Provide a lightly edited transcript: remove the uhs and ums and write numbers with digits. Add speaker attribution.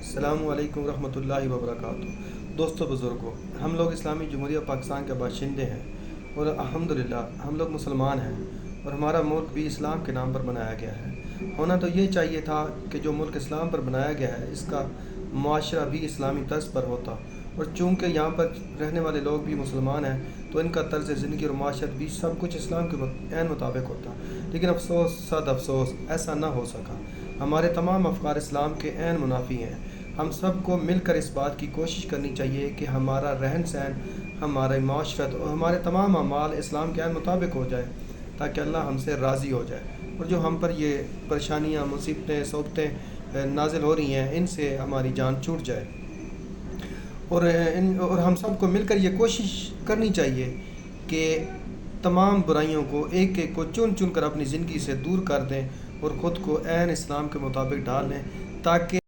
Speaker 1: السلام علیکم ورحمۃ اللہ وبرکاتہ۔ دوستو بزرگوں، ہم لوگ اسلامی جمہوریہ پاکستان کے باشندے ہیں اور الحمدللہ ہم لوگ مسلمان ہیں اور ہمارا ملک بھی اسلام کے نام پر بنایا گیا ہے۔ ہونا تو یہ چاہیے تھا کہ جو ملک اسلام پر بنایا گیا ہے اس کا معاشرہ بھی اسلامی طرز پر ہوتا، اور چونکہ یہاں پر رہنے والے لوگ بھی مسلمان ہیں تو ان کا طرز زندگی اور معاشرت بھی سب کچھ اسلام کے عین مطابق ہوتا، لیکن افسوس صد افسوس ایسا نہ ہو سکا۔ ہمارے تمام افکار اسلام کے عین منافی ہیں۔ ہم سب کو مل کر اس بات کی کوشش کرنی چاہیے کہ ہمارا رہن سہن، ہمارے معاشرت اور ہمارے تمام اعمال اسلام کے عین مطابق ہو جائے تاکہ اللہ ہم سے راضی ہو جائے، اور جو ہم پر یہ پریشانیاں، مصیبتیں، صعوبتیں نازل ہو رہی ہیں ان سے ہماری جان چھوٹ جائے۔ اور ہم سب کو مل کر یہ کوشش کرنی چاہیے کہ تمام برائیوں کو ایک ایک کو چن چن کر اپنی زندگی سے دور کر دیں اور خود کو عین اسلام کے مطابق ڈال لیں، تاکہ